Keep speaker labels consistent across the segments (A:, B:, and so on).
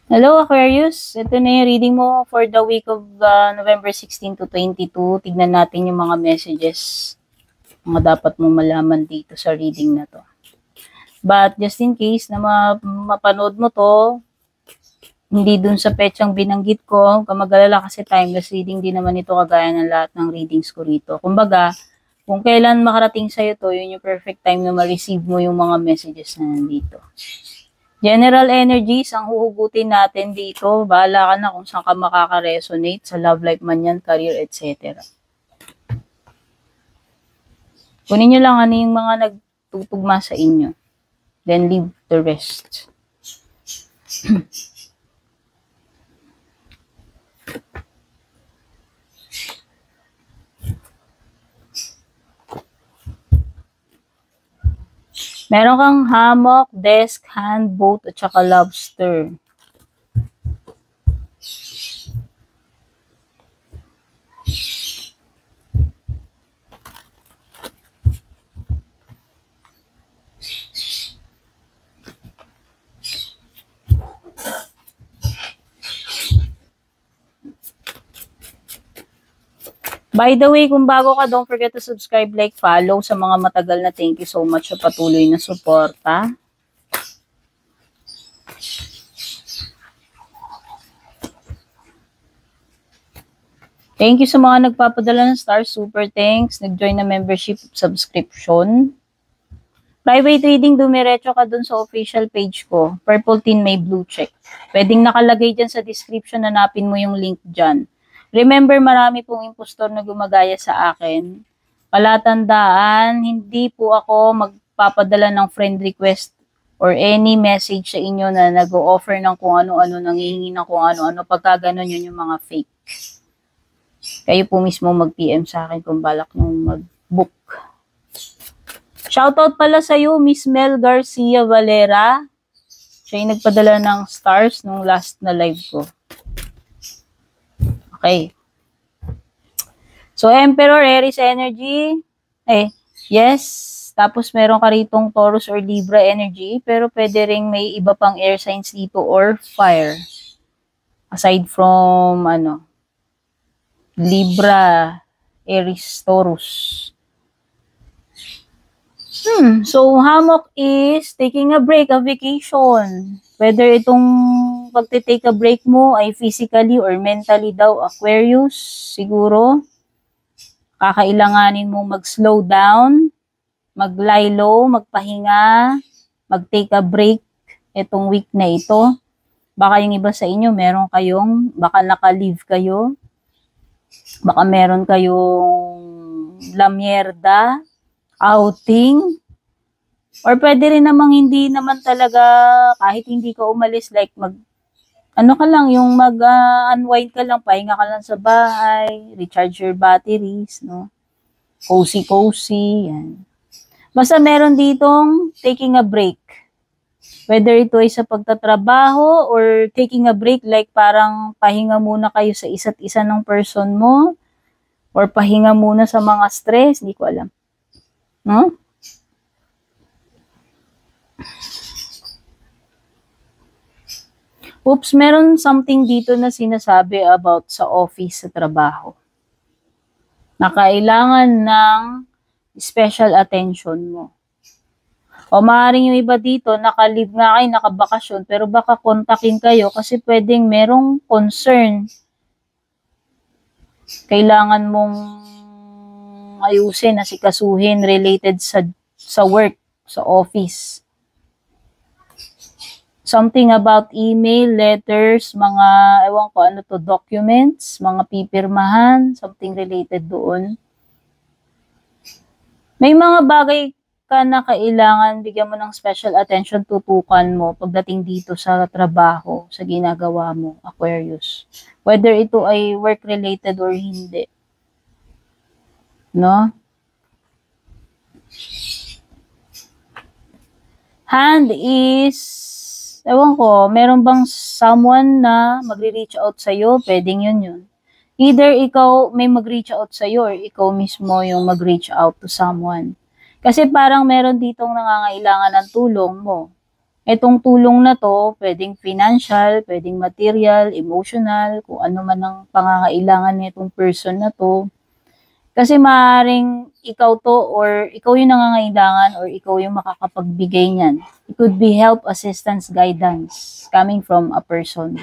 A: Hello Aquarius, ito na yung reading mo for the week of November 16 to 22. Tignan natin yung mga messages, mga dapat mong malaman dito sa reading na to. But just in case na mapanood mo to, hindi dun sa petsang binanggit ko, kamagalala kasi timeless reading din naman ito kagaya ng lahat ng readings ko rito. Kumbaga, kung kailan makarating sa'yo to, yun yung perfect time na ma-receive mo yung mga messages na nandito. General energies ang huhugutin natin dito. Bahala ka na kung saan ka makaka-resonate sa love life man yan, career, etc. Kunin nyo lang ano yung mga nagtutugma sa inyo. Then leave the rest. Meron kang hammock, desk, hand, boat, at saka lobster. By the way, kung bago ka, don't forget to subscribe, like, follow sa mga matagal na. Thank you so much sa patuloy na suporta. Thank you sa mga nagpapadala ng stars. Super thanks. Nag-join na membership subscription. Private reading, dumiretso ka dun sa official page ko. Purple tin may blue check. Pwedeng nakalagay dyan sa description, hanapin mo yung link dyan. Remember, marami pong impostor na gumagaya sa akin. Palatandaan, hindi po ako magpapadala ng friend request or any message sa inyo na nag-o-offer ng kung ano-ano, nangihingi ng kung ano-ano. Pagka ganun, yun yung mga fake. Kayo po mismo mag-PM sa akin kung balak nyo mag-book. Shoutout pala sa'yo, Miss Mel Garcia Valera. Siya yung nagpadala ng stars nung last na live ko. Okay. So, Emperor, Aries energy. Yes. Tapos, meron ka ritong Taurus or Libra energy. Pero, pwede ring may iba pang air signs dito or fire. Aside from, Libra, Aries, Taurus. So, hammock is taking a break, a vacation. Whether itong pagte-take a break mo ay physically or mentally daw, Aquarius, siguro. Kakailanganin mo mag-slow down, mag-lie low, magpahinga, mag-take a break itong week na ito. Baka yung iba sa inyo, baka naka-leave kayo. Baka meron kayong lamierda, outing, or pwede rin namang hindi naman talaga, kahit hindi ka umalis, like unwind ka lang, pahinga ka lang sa bahay, recharge your batteries, no? Cozy, yan. Basta meron ditong taking a break. Whether ito ay sa pagtatrabaho or taking a break, like parang pahinga muna kayo sa isa't isa ng person mo, or pahinga muna sa mga stress, hindi ko alam. No? Oops, meron something dito na sinasabi about sa office, sa trabaho. Na kailangan ng special attention mo. O maaaring yung iba dito, naka-leave nga kayo, nakabakasyon, pero baka kontakin kayo kasi pwedeng merong concern. Kailangan mong ayusin, asikasuhin related sa work, sa office. Something about email, letters, mga, documents, mga pipirmahan, something related doon. May mga bagay ka na kailangan bigyan mo ng special attention, tutukan mo pagdating dito sa trabaho, sa ginagawa mo, Aquarius. Whether ito ay work-related or hindi. No? Hand is, meron bang someone na magre-reach out sa'yo? Pwedeng yun. Either ikaw may mag-reach out sa'yo or ikaw mismo yung mag-reach out to someone. Kasi parang meron ditong nangangailangan ng tulong mo. Itong tulong na to, pwedeng financial, pwedeng material, emotional, kung ano man ang pangangailangan nitong person na to. Kasi maaaring ikaw to or ikaw yung nangangailangan or ikaw yung makakapagbigay niyan. It could be help, assistance, guidance coming from a person.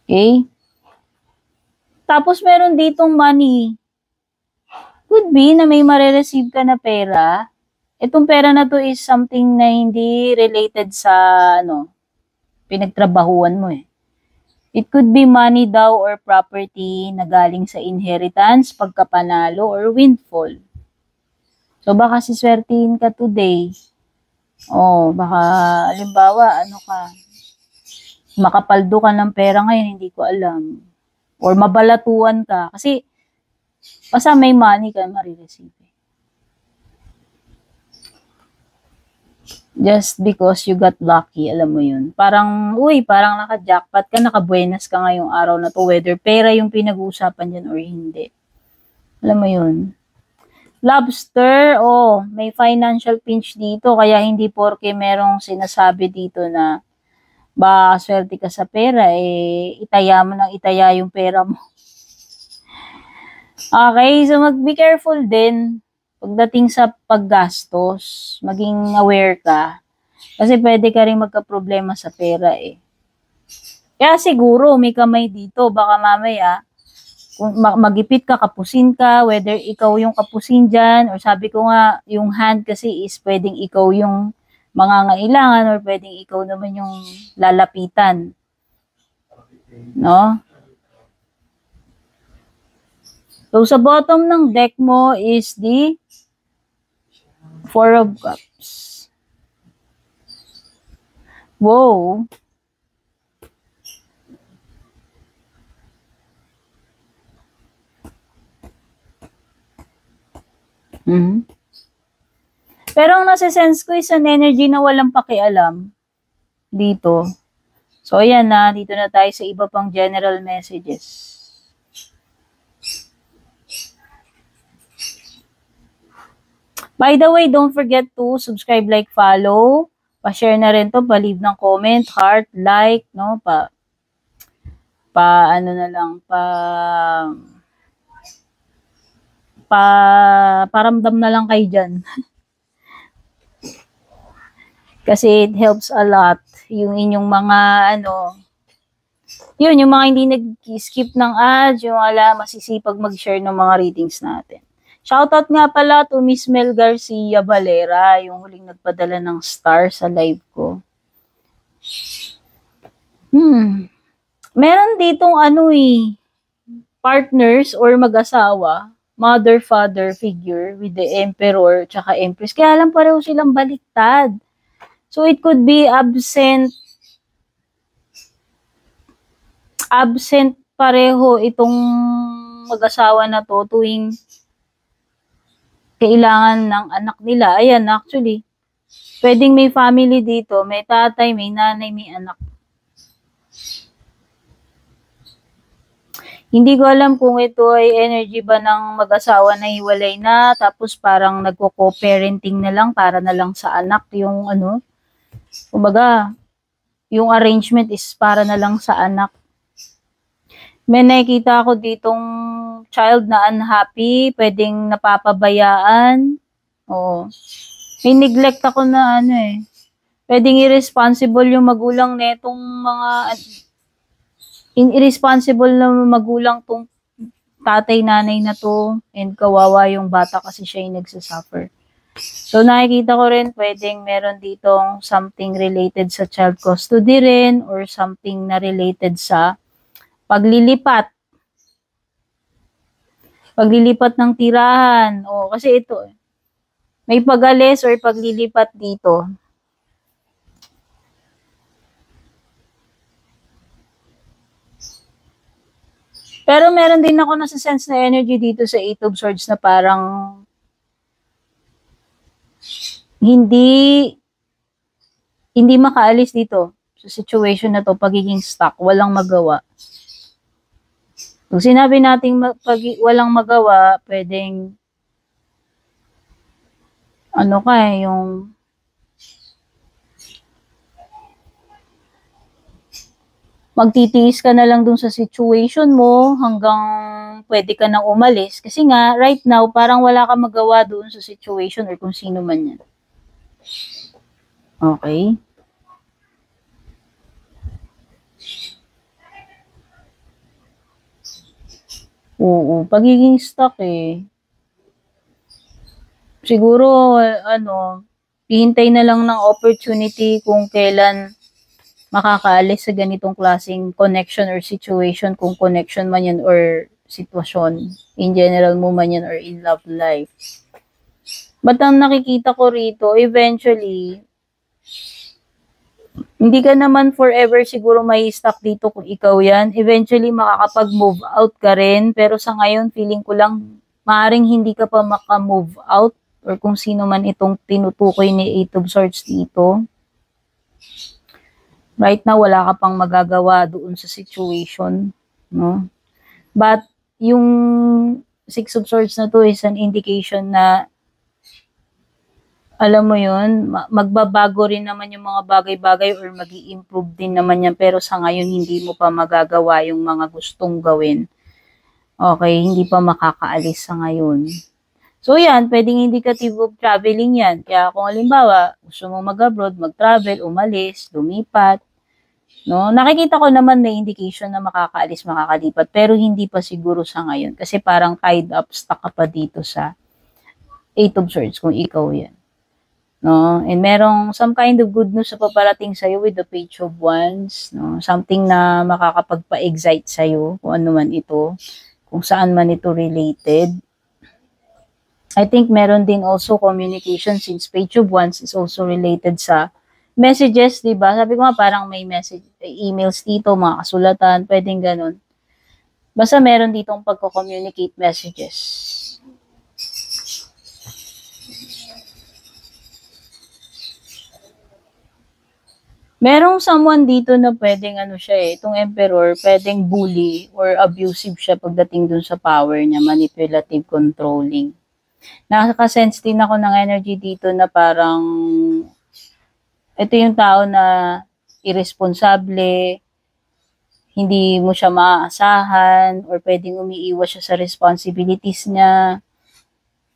A: Okay? Tapos meron ditong money. Could be na may marireceive ka na pera. Itong pera na to is something na hindi related sa pinagtrabahuan mo eh. It could be money daw or property na galing sa inheritance, pagkapanalo, or windfall. So, baka siswertihin ka today. Baka, halimbawa, makapaldo ka ng pera ngayon, hindi ko alam. Or mabalatuan ka. Kasi, basta may money ka marireceive. Just because you got lucky, alam mo yun. Parang naka-jackpot ka, nakabuenas ka ngayong araw na to, whether pera yung pinag-uusapan yan or hindi. Alam mo yun. Lobster, may financial pinch dito, kaya hindi porke merong sinasabi dito na baka swerte ka sa pera, itaya mo nang itaya yung pera mo. Okay, so be careful din. Pagdating sa paggastos, maging aware ka. Kasi pwede ka rin magka-problema sa pera eh. Kaya siguro may kamay dito, baka mamaya, kung magipit ka, kapusin ka, whether ikaw yung kapusin dyan, or sabi ko nga, yung hand kasi is pwedeng ikaw yung mangangailangan, or pwedeng ikaw naman yung lalapitan. No? So, sa bottom ng deck mo is the Four of Cups. Wow. Pero ang nasa-sense ko is an energy na walang pakialam dito. So, ayan na. Dito na tayo sa iba pang general messages. By the way, don't forget to subscribe, like, follow. Pa-share na rin to, pa-leave ng comment, heart, like, no? Paramdam na lang kayo dyan. Kasi it helps a lot. Yung inyong mga, yung mga hindi nag-skip ng ads, yung masisipag mag-share ng mga readings natin. Shoutout nga pala to Miss Mel Garcia Valera, yung huling nagpadala ng star sa live ko. Meron ditong partners or mag-asawa, mother-father figure with the emperor tsaka empress. Kaya lang pareho silang baliktad. So it could be absent pareho itong mag-asawa na to tuwing kailangan ng anak nila. Ayan, actually, pwedeng may family dito, may tatay, may nanay, may anak. Hindi ko alam kung ito ay energy ba ng mag-asawa na hiwalay na, tapos parang nagko-co-parenting na lang para na lang sa anak yung kumbaga, yung arrangement is para na lang sa anak. May nakikita ako ditong child na unhappy, pwedeng napapabayaan. May neglect ako na pwedeng irresponsible yung magulang netong irresponsible na magulang tong tatay, nanay na to, and kawawa yung bata kasi siya yung nagsasuffer. So, nakikita ko rin, pwedeng meron ditong something related sa child custody rin, or something na related sa paglilipat. Paglilipat ng tirahan. Kasi ito, may pag-alis or paglilipat dito. Pero meron din ako nasa-sense na energy dito sa Eight of Swords na parang hindi makaalis dito sa situation na to, pagiging stuck, walang magawa. Kung sinabi nating walang magawa, pwedeng yung magtitiis ka na lang dun sa situation mo hanggang pwede ka nang umalis. Kasi nga, right now, parang wala ka magawa dun sa situation or kung sino man yan. Okay? Oo, pagiging stuck eh. Siguro, hihintay na lang ng opportunity kung kailan makakaalis sa ganitong klaseng connection or situation, kung connection man yan or sitwasyon, in general mo man yan or in love life. But ang nakikita ko rito, eventually, hindi ka naman forever siguro may stuck dito kung ikaw yan. Eventually, makakapag-move out ka rin. Pero sa ngayon, feeling ko lang, maaaring hindi ka pa maka-move out or kung sino man itong tinutukoy ni Eight of Swords dito. Right now, wala ka pang magagawa doon sa situation. No? But, yung Six of Swords na to is an indication na alam mo yun, magbabago rin naman yung mga bagay-bagay or mag-i-improve din naman yan. Pero sa ngayon, hindi mo pa magagawa yung mga gustong gawin. Okay, hindi pa makakaalis sa ngayon. So yan, pwedeng indicative of traveling yan. Kaya kung halimbawa, gusto mong mag-abroad, mag-travel, umalis, lumipat, no? Nakikita ko naman may indication na makakaalis, makakalipat, pero hindi pa siguro sa ngayon. Kasi parang tied up, stuck ka pa dito sa Eight of Swords kung ikaw yan. No? And merong some kind of good news sa paparating sa'yo with the Page of Wands. No? Something na makakapagpa-excite sa'yo, kung ano man ito, kung saan man ito related. I think meron din also communication since Page of Wands is also related sa messages, di ba? Sabi ko nga parang may message, emails dito, mga kasulatan, pwedeng ganun. Basta meron ditong pagko-communicate messages. Merong someone dito na pwedeng itong emperor, pwedeng bully or abusive siya pagdating dun sa power niya, manipulative, controlling. Nakaka-sense din ako ng energy dito na parang ito yung tao na irresponsable, hindi mo siya maaasahan, or pwedeng umiiwas siya sa responsibilities niya.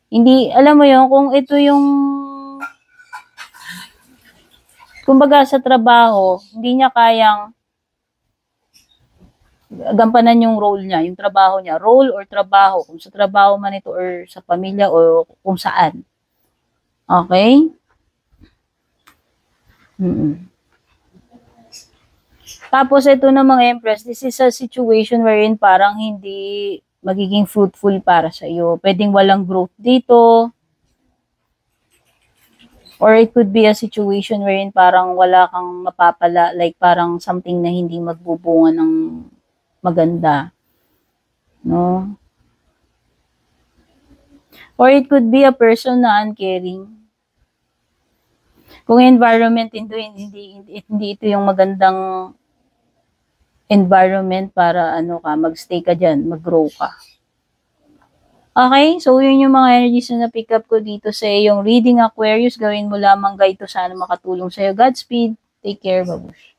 A: Hindi, alam mo yun, kung ito yung kumbaga sa trabaho, hindi niya kayang gampanan yung role niya, yung trabaho niya. Role or trabaho, kung sa trabaho man ito or sa pamilya o kung saan. Okay? Tapos ito na mga Empress, this is a situation wherein parang hindi magiging fruitful para sa iyo. Pwedeng walang growth dito. Or it could be a situation wherein parang wala kang mapapala, like parang something na hindi magbubunga ng maganda. No? Or it could be a person na uncaring. Kung environment hindi ito yung magandang environment para magstay ka diyan, mag-grow ka. Okay, so yun yung mga energies na na-pick up ko dito sa iyong reading, Aquarius. Gawin mo lamang guide to, sana makatulong sa iyo. Godspeed. Take care, babush.